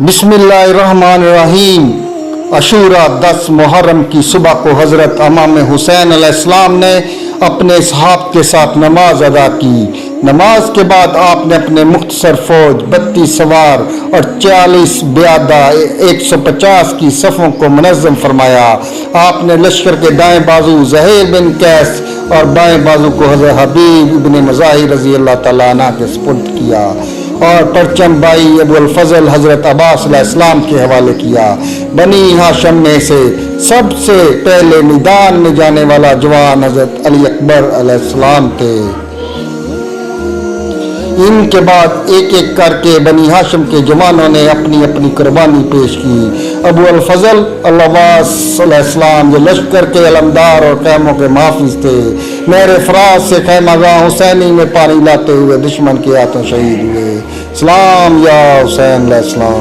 बिस्मिल्लाहिर्रहमानिर्रहीम। अशूरा 10 मुहर्रम की सुबह को हज़रत इमाम हुसैन अलैहिस्सलाम ने अपने असहाब के साथ नमाज अदा की। नमाज के बाद आपने अपने मुख्तसर फौज 32 सवार और 40 ब्यादा 150 की सफ़ों को मुनज़्ज़म फरमाया। आपने लश्कर के दाएं बाजू ज़हीर बिन कैस और बाएं बाजू को हज़रत हबीब इब्न मज़ाहिर रज़ी अल्लाह तआला अन्हु के सुपुर्द किया और परचम भाई अबुल फजल हज़रत अब्बास अलैहिस्सलाम के हवाले किया। बनी हाशिम में से सबसे पहले मैदान में जाने वाला जवान हज़रत अली अकबर अलैहिस्सलाम थे। इनके बाद एक एक करके बनी हाशिम के जवानों ने अपनी अपनी कुर्बानी पेश की। अबू अल फजल अब्बास अलैहिस्सलाम जो लश्कर के अलमदार और कैमों के माफिज थे, मेरे फराज से खैमागाह हुसैनी में पानी लाते हुए दुश्मन के हाथों शहीद हुए। सलाम या हुसैन अलैहिस्सलाम।